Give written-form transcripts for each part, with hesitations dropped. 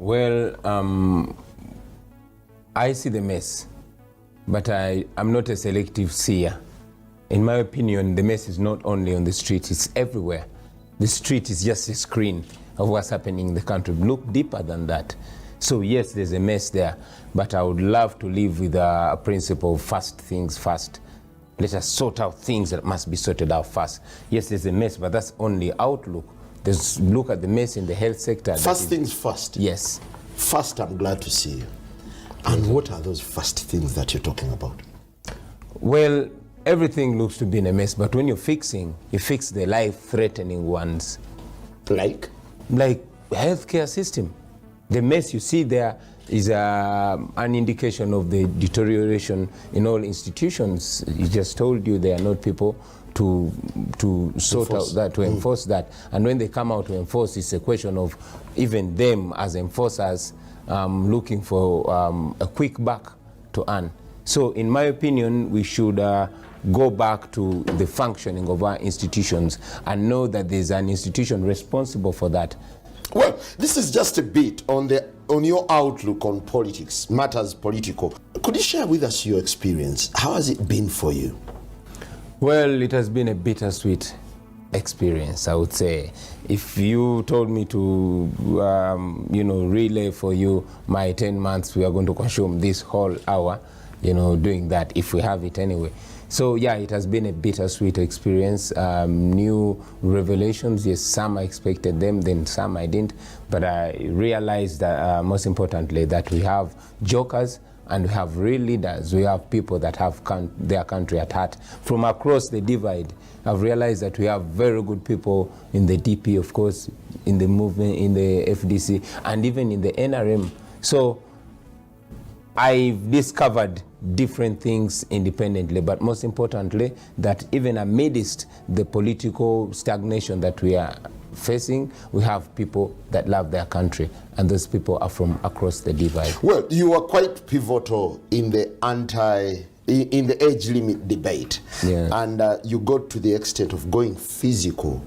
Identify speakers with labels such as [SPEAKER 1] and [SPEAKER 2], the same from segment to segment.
[SPEAKER 1] Well, I see the mess, but I'm not a selective seer. In my opinion, the mess is not only on the street, it's everywhere. The street is just a screen of what's happening in the country. Look deeper than that. So yes, there's a mess there, but I would love to live with a principle of first things first. Let us sort out things that must be sorted out first. Yes, there's a mess, but that's only outlook. Look at the mess in the health sector.
[SPEAKER 2] First things first.
[SPEAKER 1] Yes.
[SPEAKER 2] First, I'm glad to see you. And what are those first things that you're talking about?
[SPEAKER 1] Well, everything looks to be in a mess, but when you're fixing, you fix the life-threatening ones.
[SPEAKER 2] Like
[SPEAKER 1] healthcare system. The mess you see there is an indication of the deterioration in all institutions. He just told you they are not people to sort out that, to enforce that. And when they come out to enforce, it's a question of even them as enforcers looking for a quick buck to earn. So in my opinion, we should go back to the functioning of our institutions and know that there's an institution responsible for that.
[SPEAKER 2] Well, this is just a bit on your outlook on politics, matters political. Could you share with us your experience? How has it been for you?
[SPEAKER 1] Well, it has been a bittersweet experience, I would say. If you told me to, relay for you my 10 months, we are going to consume this whole hour, doing that, if we have it anyway. So yeah, it has been a bittersweet experience. New revelations, yes, some I expected them, then some I didn't. But I realized that most importantly that we have jokers and we have real leaders. We have people that have their country at heart. From across the divide, I've realized that we have very good people in the DP, of course, in the movement, in the FDC, and even in the NRM. So I've discovered different things independently, but most importantly, that even amidst the political stagnation that we are facing, we have people that love their country, and those people are from across the divide.
[SPEAKER 2] Well, you are quite pivotal in the in the age limit debate,
[SPEAKER 1] yeah.
[SPEAKER 2] And you got to the extent of going physical.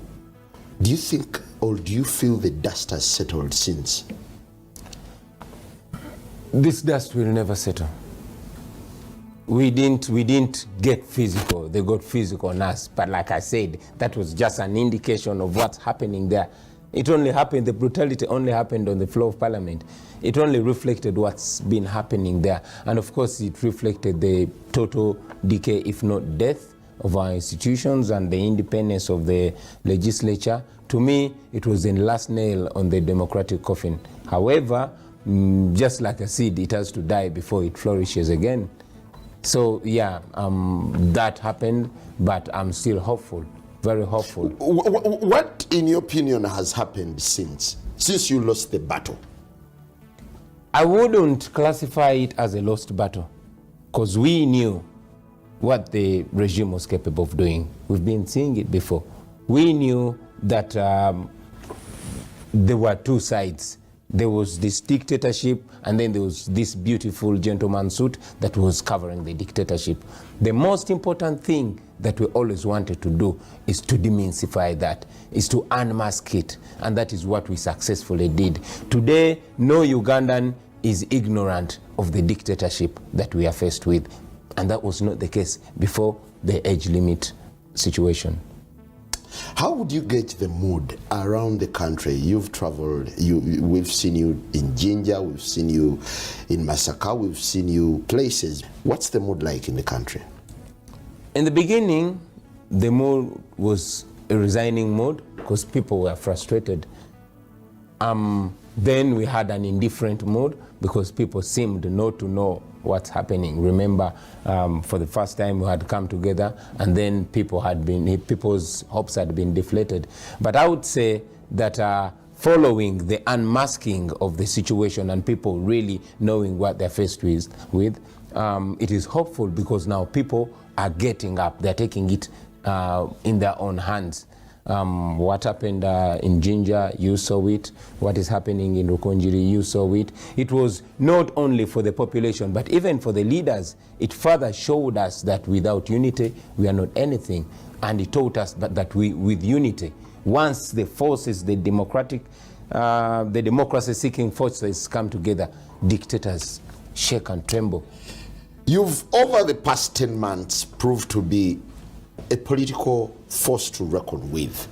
[SPEAKER 2] Do you think, or do you feel the dust has settled since?
[SPEAKER 1] This dust will never settle. We didn't get physical. They got physical on us. But like I said, that was just an indication of what's happening there. It only happened, the brutality only happened on the floor of Parliament. It only reflected what's been happening there. And of course, it reflected the total decay, if not death, of our institutions and the independence of the legislature. To me, it was the last nail on the democratic coffin. However, just like a seed, it has to die before it flourishes again. So yeah, that happened, but I'm still hopeful, very hopeful.
[SPEAKER 2] What, in your opinion, has happened since you lost the battle?
[SPEAKER 1] I wouldn't classify it as a lost battle, because we knew what the regime was capable of doing. We've been seeing it before. We knew that there were two sides. There was this dictatorship, and then there was this beautiful gentleman's suit that was covering the dictatorship. The most important thing that we always wanted to do is to demystify that, is to unmask it, and that is what we successfully did. Today, no Ugandan is ignorant of the dictatorship that we are faced with, and that was not the case before the age limit situation.
[SPEAKER 2] How would you gauge the mood around the country? You've traveled, we've seen you in Jinja, we've seen you in Masaka, we've seen you places. What's the mood like in the country?
[SPEAKER 1] In the beginning, the mood was a resigning mood because people were frustrated. Then we had an indifferent mood because people seemed not to know what's happening. Remember, for the first time we had come together, and then people's hopes had been deflated. But I would say that following the unmasking of the situation and people really knowing what they're faced with, it is hopeful because now people are getting up. They're taking it in their own hands. What happened in Jinja, you saw it. What is happening in Rukonjiri, you saw it. It was not only for the population, but even for the leaders. It further showed us that without unity, we are not anything. And it taught us that with unity, once the forces, the democratic the democracy-seeking forces come together, dictators shake and tremble.
[SPEAKER 2] You've, over the past 10 months, proved to be a political force to reckon with.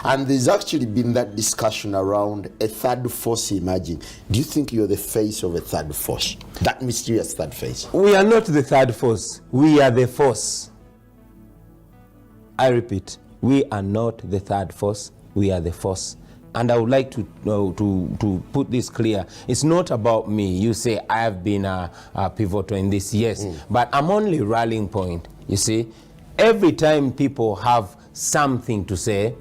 [SPEAKER 2] And there's actually been that discussion around a third force emerging. Do you think you're the face of a third force? That mysterious third face?
[SPEAKER 1] We are not the third force. We are the force. I repeat, we are not the third force. We are the force. And I would like to put this clear. It's not about me. You say I have been a pivotal in this, yes. But I'm only rallying point, you see. Every time people have something to say,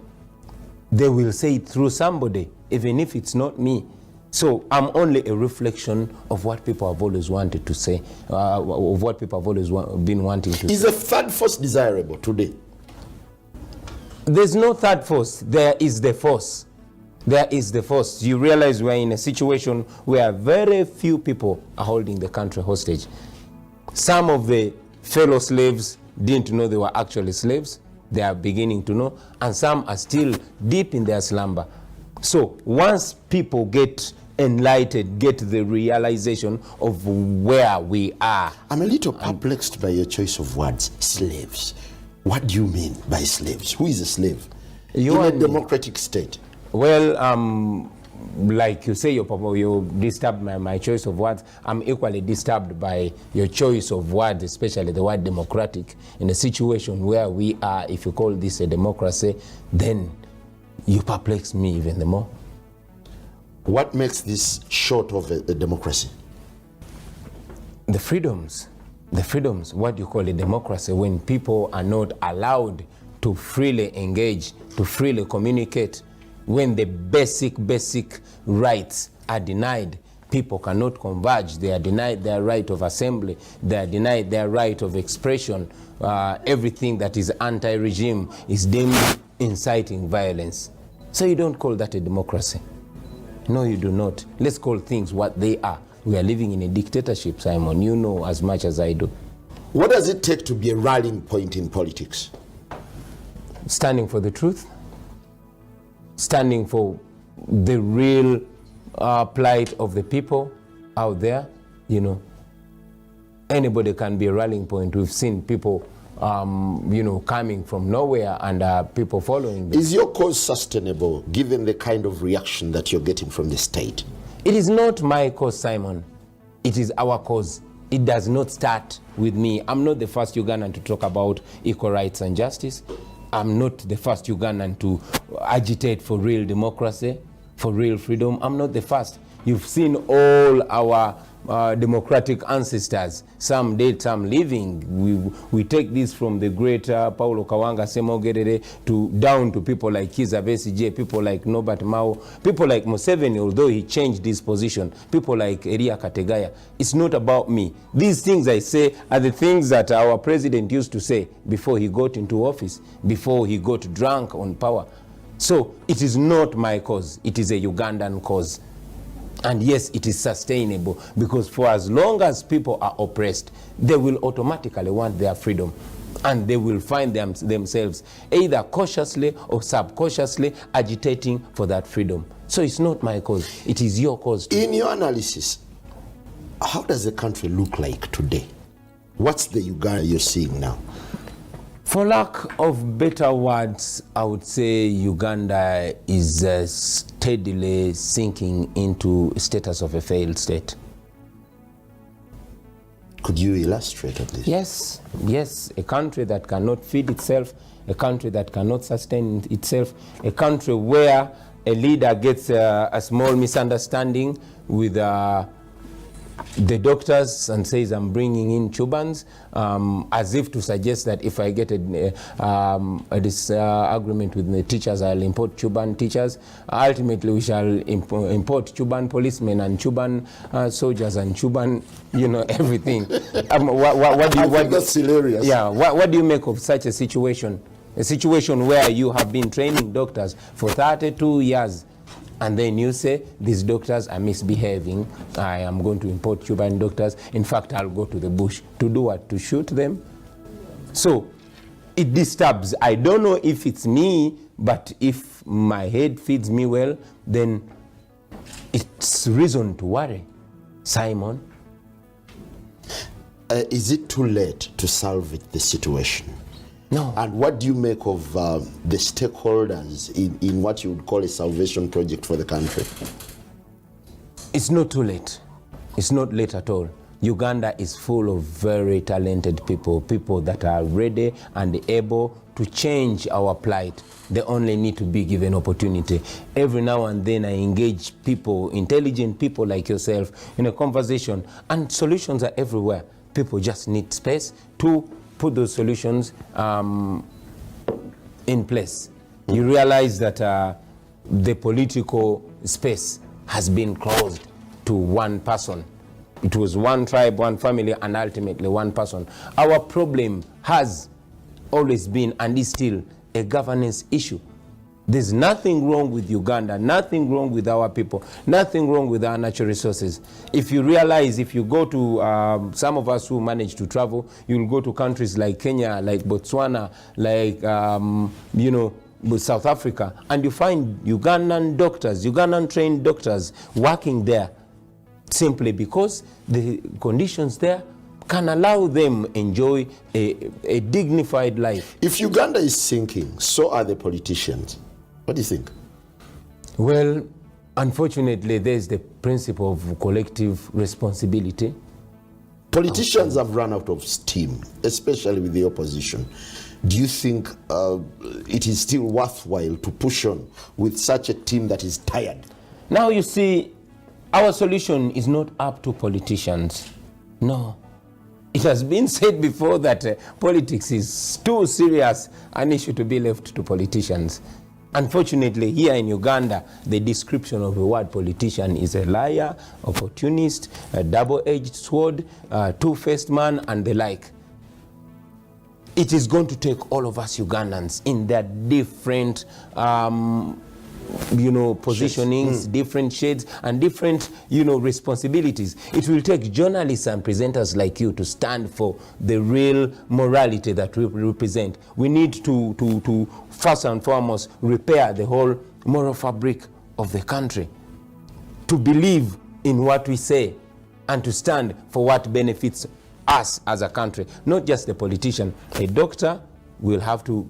[SPEAKER 1] they will say it through somebody, even if it's not me. So I'm only a reflection of what people have always wanted to say, of what people have always been wanting to say.
[SPEAKER 2] Is a third force desirable today?
[SPEAKER 1] There's no third force. There is the force. There is the force. You realize we're in a situation where very few people are holding the country hostage. Some of the fellow slaves didn't know they were actually slaves. They are beginning to know. And some are still deep in their slumber. So once people get enlightened, get the realization of where we are.
[SPEAKER 2] I'm a little perplexed by your choice of words, slaves. What do you mean by slaves? Who is a slave? In a democratic state?
[SPEAKER 1] Well, like you say, you disturbed my choice of words. I'm equally disturbed by your choice of words, especially the word democratic. In a situation where we are, if you call this a democracy, then you perplex me even the more.
[SPEAKER 2] What makes this short of a democracy?
[SPEAKER 1] The freedoms. The freedoms, what you call a democracy, when people are not allowed to freely engage, to freely communicate, when the basic rights are denied, people cannot converge. They are denied their right of assembly. They are denied their right of expression. Everything that is anti-regime is deemed inciting violence. So you don't call that a democracy. No, you do not. Let's call things what they are. We are living in a dictatorship, Simon. You know as much as I do.
[SPEAKER 2] What does it take to be a rallying point in politics?
[SPEAKER 1] Standing for the truth. Standing for the real plight of the people out there. You know, anybody can be a rallying point. We've seen people, coming from nowhere and people following them.
[SPEAKER 2] Is your cause sustainable given the kind of reaction that you're getting from the state?
[SPEAKER 1] It is not my cause, Simon. It is our cause. It does not start with me. I'm not the first Ugandan to talk about equal rights and justice. I'm not the first Ugandan to agitate for real democracy, for real freedom. I'm not the first. You've seen all our democratic ancestors, some dead, some living. We take this from the great Paulo Kawanga Semogerere down to people like Kizza Besigye, people like Norbert Mao, people like Museveni, although he changed his position, people like Elia Kategaya. It's not about me. These things I say are the things that our president used to say before he got into office, before he got drunk on power. So it is not my cause. It is a Ugandan cause. And yes, it is sustainable, because for as long as people are oppressed, they will automatically want their freedom. And they will find themselves either cautiously or subconsciously agitating for that freedom. So it's not my cause. It is your cause too.
[SPEAKER 2] In your analysis, how does the country look like today? What's the Uganda you're seeing now?
[SPEAKER 1] For lack of better words, I would say Uganda is steadily sinking into status of a failed state.
[SPEAKER 2] Could you illustrate at least?
[SPEAKER 1] Yes. A country that cannot feed itself, a country that cannot sustain itself, a country where a leader gets a small misunderstanding with the doctors and says, I'm bringing in Cubans, as if to suggest that if I get a disagreement with the teachers, I'll import Cuban teachers. Ultimately, we shall import Cuban policemen and Cuban soldiers and Cuban, everything.
[SPEAKER 2] That's hilarious.
[SPEAKER 1] Yeah, what do you make of such a situation? A situation where you have been training doctors for 32 years, and then you say, these doctors are misbehaving. I am going to import Cuban doctors. In fact, I'll go to the bush. To do what? To shoot them? So it disturbs. I don't know if it's me, but if my head feeds me well, then it's reason to worry, Simon.
[SPEAKER 2] Is it too late to salvage the situation?
[SPEAKER 1] No.
[SPEAKER 2] And what do you make of the stakeholders in what you would call a salvation project for the country?
[SPEAKER 1] It's not too late. It's not late at all. Uganda is full of very talented people, people that are ready and able to change our plight. They only need to be given opportunity. Every now and then I engage people, intelligent people like yourself, in a conversation, and solutions are everywhere. People just need space to put those solutions in place. You realize that the political space has been closed to one person. It was one tribe, one family, and ultimately one person. Our problem has always been and is still a governance issue. There's nothing wrong with Uganda, nothing wrong with our people, nothing wrong with our natural resources. If you realize, if you go to some of us who manage to travel, you'll go to countries like Kenya, like Botswana, like South Africa, and you find Ugandan doctors, Ugandan trained doctors working there, simply because the conditions there can allow them enjoy a dignified life.
[SPEAKER 2] If Uganda is sinking, so are the politicians. What do you think?
[SPEAKER 1] Well, unfortunately, there's the principle of collective responsibility.
[SPEAKER 2] Politicians have run out of steam, especially with the opposition. Do you think it is still worthwhile to push on with such a team that is tired?
[SPEAKER 1] Now you see, our solution is not up to politicians. No. It has been said before that politics is too serious an issue to be left to politicians. Unfortunately, here in Uganda, the description of the word politician is a liar, opportunist, a double-edged sword, two-faced man, and the like. It is going to take all of us Ugandans in their different positionings, different shades, and different, responsibilities. It will take journalists and presenters like you to stand for the real morality that we represent. We need to first and foremost repair the whole moral fabric of the country, to believe in what we say and to stand for what benefits us as a country, not just the politician. A doctor will have to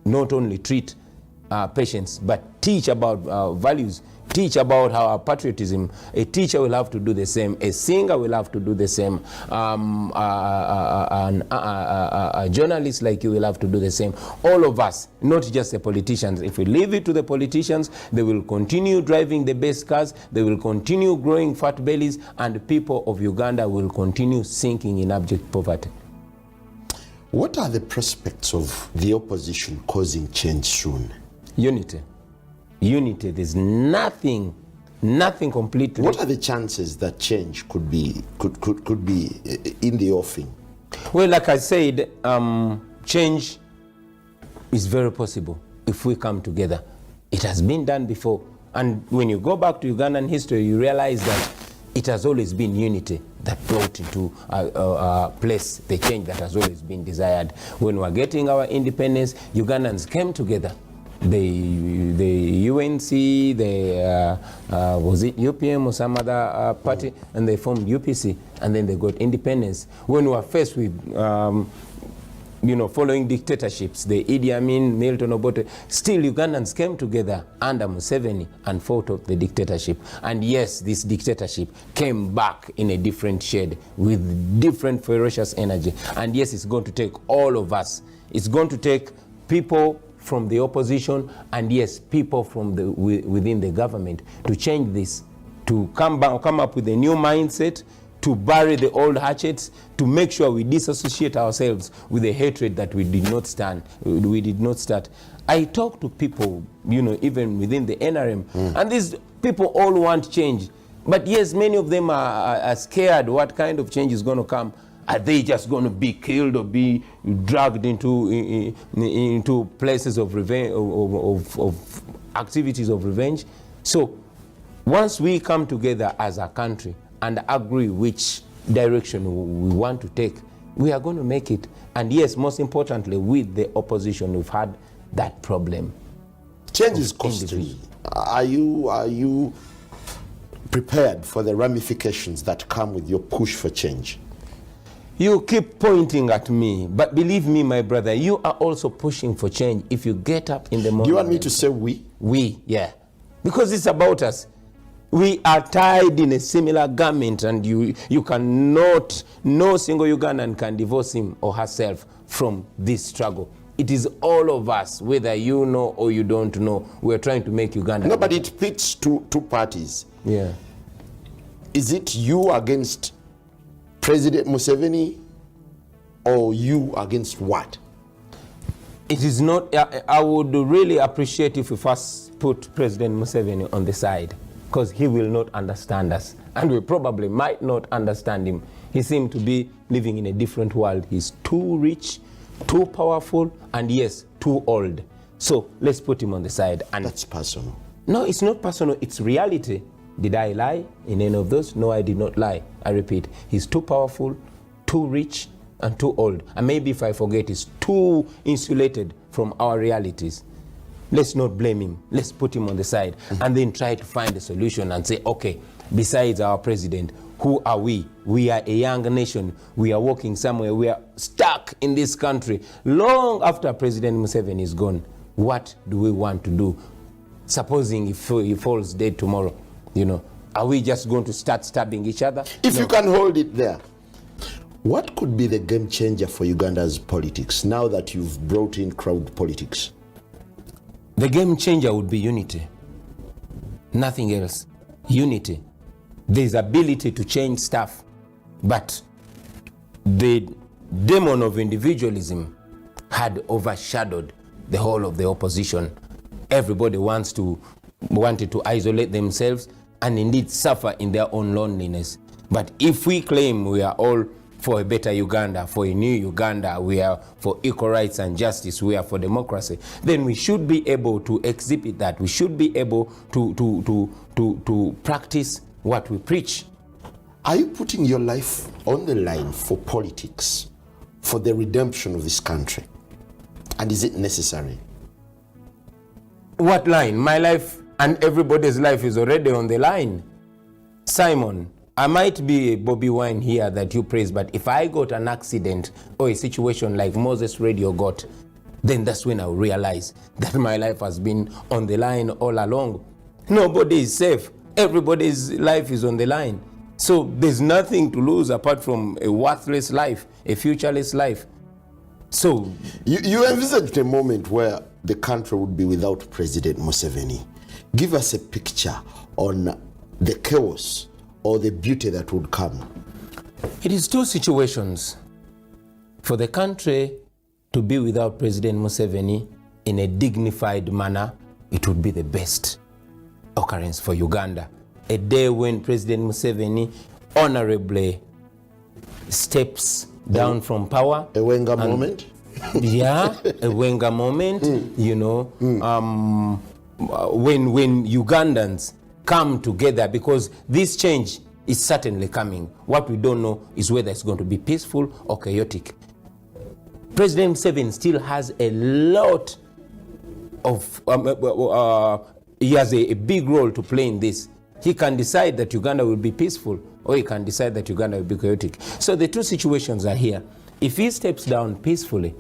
[SPEAKER 1] not only treat patients, but teach about values, teach about our patriotism. A teacher will have to do the same. A singer will have to do the same. A journalist like you will have to do the same. All of us, not just the politicians. If we leave it to the politicians, they will continue driving the best cars, they will continue growing fat bellies, and the people of Uganda will continue sinking in abject poverty.
[SPEAKER 2] What are the prospects of the opposition causing change soon?
[SPEAKER 1] Unity. There's nothing completely.
[SPEAKER 2] What are the chances that change could be in the offing?
[SPEAKER 1] Well, like I said, change is very possible if we come together. It has been done before. And when you go back to Ugandan history, you realize that it has always been unity that brought into place the change that has always been desired. When we were getting our independence, Ugandans came together. The UNC, was it UPM or some other party, and they formed UPC, and then they got independence. When we were faced with following dictatorships, the Idi Amin, Milton Obote, still Ugandans came together under Museveni and fought off the dictatorship. And yes, this dictatorship came back in a different shade with different ferocious energy. And yes, it's going to take all of us. It's going to take people from the opposition, and yes, people from within the government to change this, to come up with a new mindset, to bury the old hatchets, to make sure we disassociate ourselves with the hatred that we did not start. I talk to people, even within the NRM, and these people all want change. But yes, many of them are scared what kind of change is going to come. Are they just going to be killed or be dragged into places of revenge, of activities of revenge? So once we come together as a country and agree which direction we want to take, we are going to make it. And yes, most importantly, with the opposition, we've had that problem.
[SPEAKER 2] Change is costly. Are you prepared for the ramifications that come with your push for change?
[SPEAKER 1] You keep pointing at me, but believe me, my brother, you are also pushing for change if you get up in the morning.
[SPEAKER 2] Do you want me to say we?
[SPEAKER 1] We, yeah. Because it's about us. We are tied in a similar garment, and you cannot, no single Ugandan can divorce him or herself from this struggle. It is all of us, whether you know or you don't know. We're trying to make Uganda.
[SPEAKER 2] No, but it pits two parties.
[SPEAKER 1] Yeah.
[SPEAKER 2] Is it you against President Museveni, or you against what?
[SPEAKER 1] It is not. I would really appreciate if we first put President Museveni on the side, because he will not understand us, and we probably might not understand him. He seems to be living in a different world. He's too rich, too powerful, and yes, too old. So let's put him on the side. And
[SPEAKER 2] that's personal.
[SPEAKER 1] No, it's not personal. It's reality. Did I lie in any of those? No, I did not lie. I repeat, he's too powerful, too rich, and too old. And maybe if I forget, he's too insulated from our realities. Let's not blame him. Let's put him on the side and then try to find a solution and say, okay, besides our president, who are we? We are a young nation. We are walking somewhere. We are stuck in this country long after President Museveni is gone. What do we want to do? Supposing if he falls dead tomorrow, you know, are we just going to start stabbing each other?
[SPEAKER 2] If
[SPEAKER 1] no.
[SPEAKER 2] You can hold it there, what could be the game changer for Uganda's politics now that you've brought in crowd politics?
[SPEAKER 1] The game changer would be unity. Nothing else. Unity. There's ability to change stuff, but the demon of individualism had overshadowed the whole of the opposition. Everybody wanted to isolate themselves and indeed suffer in their own loneliness. But if we claim we are all for a better Uganda, for a new Uganda, we are for equal rights and justice, we are for democracy, then we should be able to exhibit that. We should be able to practice what we preach.
[SPEAKER 2] Are you putting your life on the line for politics, for the redemption of this country? And is it necessary?
[SPEAKER 1] What line? My life and everybody's life is already on the line. Simon, I might be a Bobiwine here that you praise, but if I got an accident or a situation like Moses Radio got, then that's when I'll realize that my life has been on the line all along. Nobody is safe. Everybody's life is on the line. So there's nothing to lose apart from a worthless life, a futureless life. So
[SPEAKER 2] you envisaged a moment where the country would be without President Museveni. Give us a picture on the chaos or the beauty that would come.
[SPEAKER 1] It is two situations. For the country to be without President Museveni in a dignified manner, it would be the best occurrence for Uganda. A day when President Museveni honorably steps down from power.
[SPEAKER 2] A Wenger moment?
[SPEAKER 1] Yeah, a Wenger moment, you know, when Ugandans come together, because this change is certainly coming. What we don't know is whether it's going to be peaceful or chaotic. President Museveni still has a lot of, he has a big role to play in this. He can decide that Uganda will be peaceful, or he can decide that Uganda will be chaotic. So the two situations are here. If he steps down peacefully,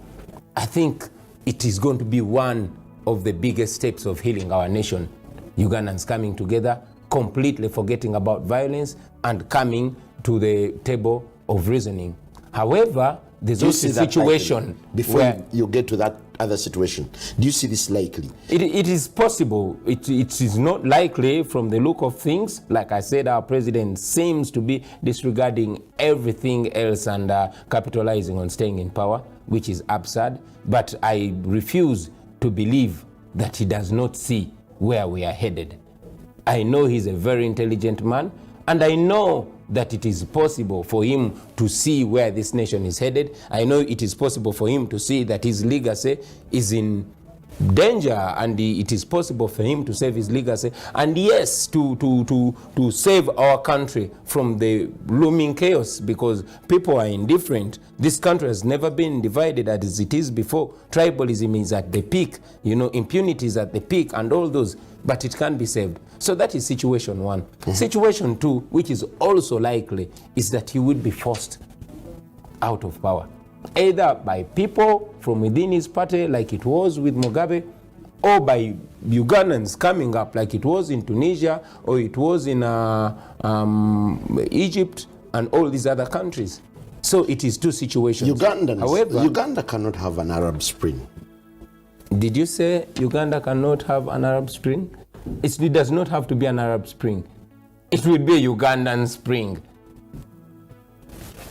[SPEAKER 1] I think it is going to be one of the biggest steps of healing our nation. Ugandans coming together, completely forgetting about violence and coming to the table of reasoning. However, there's also a situation
[SPEAKER 2] before you get to that other situation. Do you see this likely?
[SPEAKER 1] It is possible. It is not likely from the look of things. Like I said, our president seems to be disregarding everything else and capitalizing on staying in power, which is absurd. But I refuse to believe that he does not see where we are headed. I know he's a very intelligent man, and I know that it is possible for him to see where this nation is headed. I know it is possible for him to see that his legacy is in danger, and it is possible for him to save his legacy, and yes, to save our country from the looming chaos, because people are indifferent. This country has never been divided as it is before. Tribalism is at the peak, you know, impunity is at the peak, and all those. but it can be saved. So that is situation one. Situation two, which is also likely, is that he would be forced out of power, either by people from within his party, like it was with Mugabe, or by Ugandans coming up, like it was in Tunisia, or it was in Egypt, and all these other countries. So it is two situations. However,
[SPEAKER 2] Uganda cannot have an Arab Spring.
[SPEAKER 1] Did you say Uganda cannot have an Arab Spring? It does not have to be an Arab Spring. It will be a Ugandan Spring.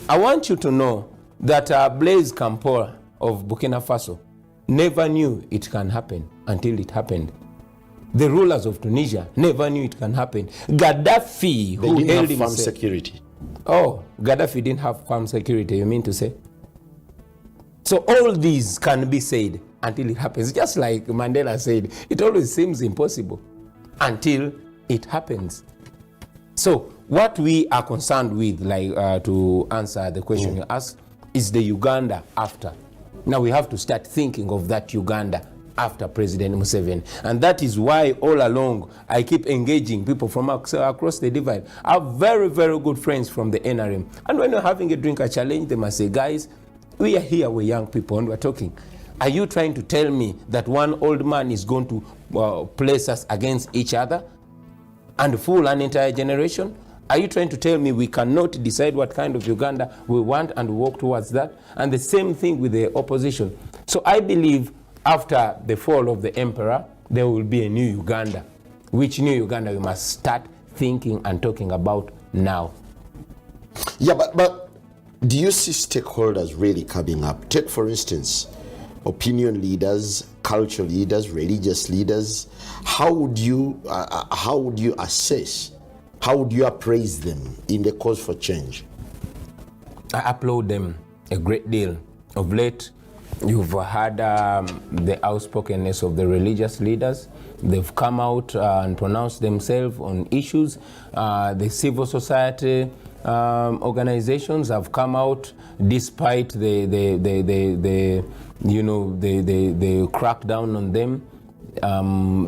[SPEAKER 1] I want you to know that Blaise Compaoré of Burkina Faso never knew it can happen until it happened. The rulers of Tunisia never knew it can happen. Gaddafi,
[SPEAKER 2] They
[SPEAKER 1] who
[SPEAKER 2] didn't
[SPEAKER 1] held
[SPEAKER 2] have farm
[SPEAKER 1] himself...
[SPEAKER 2] security.
[SPEAKER 1] Oh, Gaddafi didn't have farm security, you mean to say? So all these can be said until it happens. Just like Mandela said, it always seems impossible until it happens. So what we are concerned with, like to answer the question you asked, is the Uganda after. Now we have to start thinking of that Uganda after President Museveni. And that is why all along I keep engaging people from across the divide. I have very, very good friends from the NRM. And when we're having a drink, I challenge them. I say, guys, we are here, we're young people, and we're talking. Are you trying to tell me that one old man is going to place us against each other and fool an entire generation? Are you trying to tell me we cannot decide what kind of Uganda we want and walk towards that? And the same thing with the opposition. So I believe after the fall of the emperor, there will be a new Uganda. Which new Uganda we must start thinking and talking about now.
[SPEAKER 2] Yeah, but do you see stakeholders really coming up? Take, for instance, opinion leaders, cultural leaders, religious leaders. How would you assess, how would you appraise them in the cause for change?
[SPEAKER 1] I applaud them a great deal. Of late, you've heard the outspokenness of the religious leaders. They've come out and pronounced themselves on issues. The civil society organizations have come out despite the crackdown on them.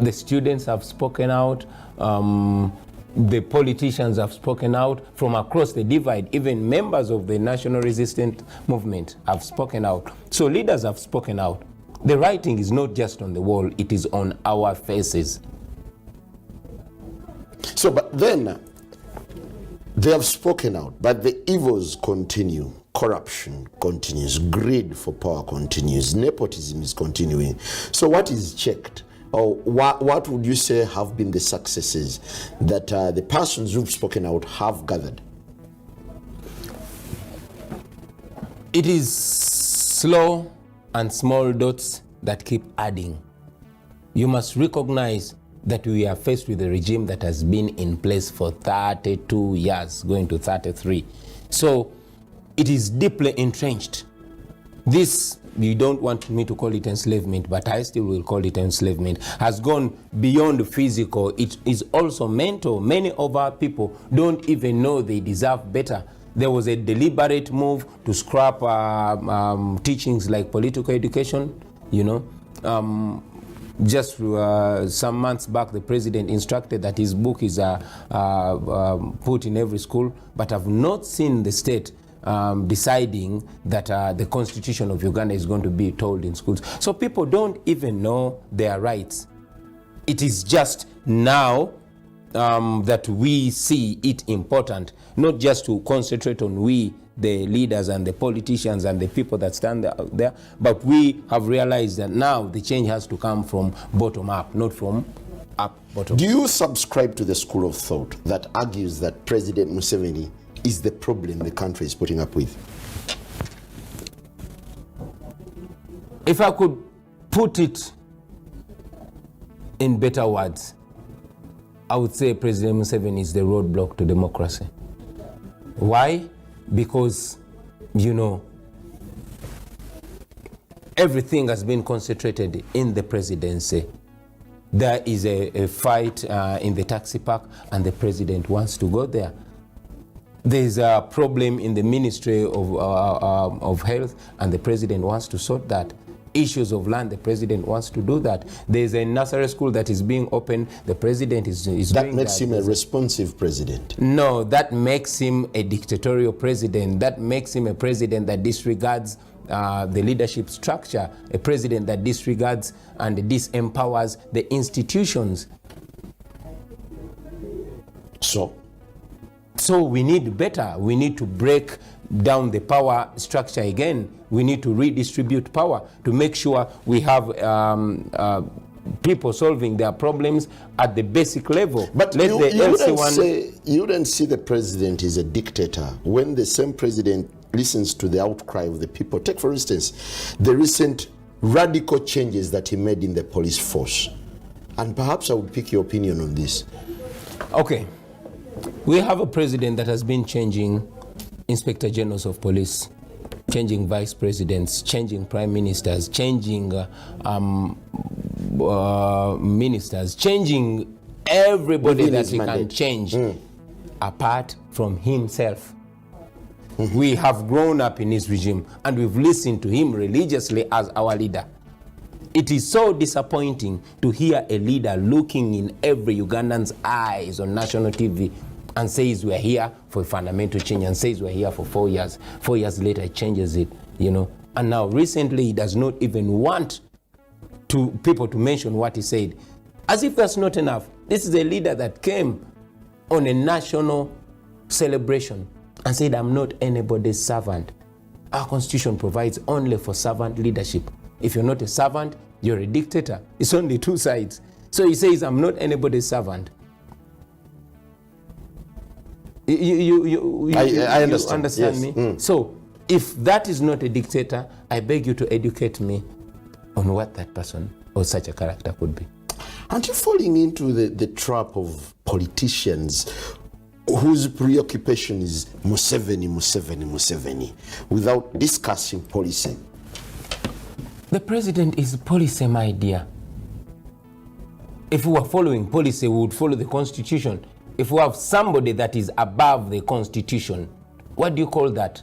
[SPEAKER 1] The students have spoken out. The politicians have spoken out from across the divide. Even members of the National Resistance Movement have spoken out. So leaders have spoken out. The writing is not just on the wall, it is on our faces.
[SPEAKER 2] So, but then, they have spoken out, but the evils continue. Corruption continues. Greed for power continues. Nepotism is continuing. So what is checked? Or what would you say have been the successes that the persons who've spoken out have gathered?
[SPEAKER 1] It is slow and small dots that keep adding. You must recognize that we are faced with a regime that has been in place for 32 years, going to 33. So it is deeply entrenched. This, you don't want me to call it enslavement, but I still will call it enslavement, has gone beyond physical. It is also mental. Many of our people don't even know they deserve better. There was a deliberate move to scrap teachings like political education, you know. Just some months back, the president instructed that his book is put in every school, but I've not seen the state deciding that the constitution of Uganda is going to be told in schools. So people don't even know their rights. It is just now that we see it important, not just to concentrate on we, the leaders and the politicians and the people that stand there, but we have realized that now the change has to come from bottom up, not from up bottom.
[SPEAKER 2] Do you subscribe to the school of thought that argues that President Museveni is the problem the country is putting up with?
[SPEAKER 1] If I could put it in better words, I would say President Museveni is the roadblock to democracy. Why? Because, you know, everything has been concentrated in the presidency. There is a fight in the taxi park, and the president wants to go there. There's a problem in the Ministry of Health, and the president wants to sort that. issues of land, the president wants to do that. There's a nursery school that is being opened, the president is doing that.
[SPEAKER 2] That makes him a responsive president.
[SPEAKER 1] No, that makes him a dictatorial president. That makes him a president that disregards the leadership structure, a president that disregards and disempowers the institutions. So we need better. We need to break down the power structure again. We need to redistribute power to make sure we have people solving their problems at the basic level.
[SPEAKER 2] But you wouldn't see the president as a dictator when the same president listens to the outcry of the people. Take, for instance, the recent radical changes that he made in the police force. And perhaps I would pick your opinion on this.
[SPEAKER 1] Okay. We have a president that has been changing inspector generals of police, changing vice presidents, changing prime ministers, changing ministers, changing everybody
[SPEAKER 2] within
[SPEAKER 1] that
[SPEAKER 2] his
[SPEAKER 1] he
[SPEAKER 2] mandate
[SPEAKER 1] can change apart from himself. We have grown up in his regime and we've listened to him religiously as our leader. It is so disappointing to hear a leader looking in every Ugandan's eyes on national TV and says we're here for fundamental change and says we're here for 4 years. 4 years later, he changes it, you know. And now recently, he does not even want people to mention what he said. As if that's not enough. This is a leader that came on a national celebration and said, I'm not anybody's servant. Our constitution provides only for servant leadership. If you're not a servant, you're a dictator. It's only two sides. So he says, I'm not anybody's servant.
[SPEAKER 2] I understand.
[SPEAKER 1] Yes. Me? So if that is not a dictator, I beg you to educate me on what that person or such a character could be.
[SPEAKER 2] Aren't you falling into the trap of politicians whose preoccupation is Museveni, Museveni, Museveni, without discussing policy?
[SPEAKER 1] The president is policy, my dear. If we were following policy, we would follow the constitution. If we have somebody that is above the constitution, what do you call that?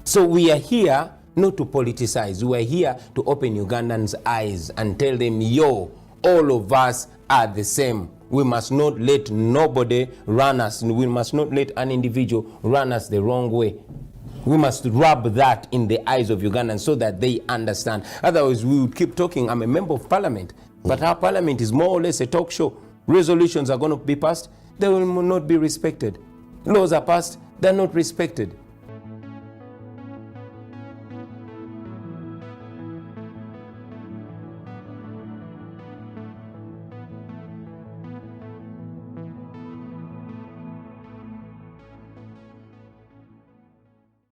[SPEAKER 1] So we are here not to politicize. We are here to open Ugandans' eyes and tell them, yo, all of us are the same. We must not let nobody run us. We must not let an individual run us the wrong way. We must rub that in the eyes of Ugandans so that they understand. Otherwise, we would keep talking. I'm a member of parliament, but our parliament is more or less a talk show. Resolutions are going to be passed. They will not be respected. Laws are passed. They're not respected.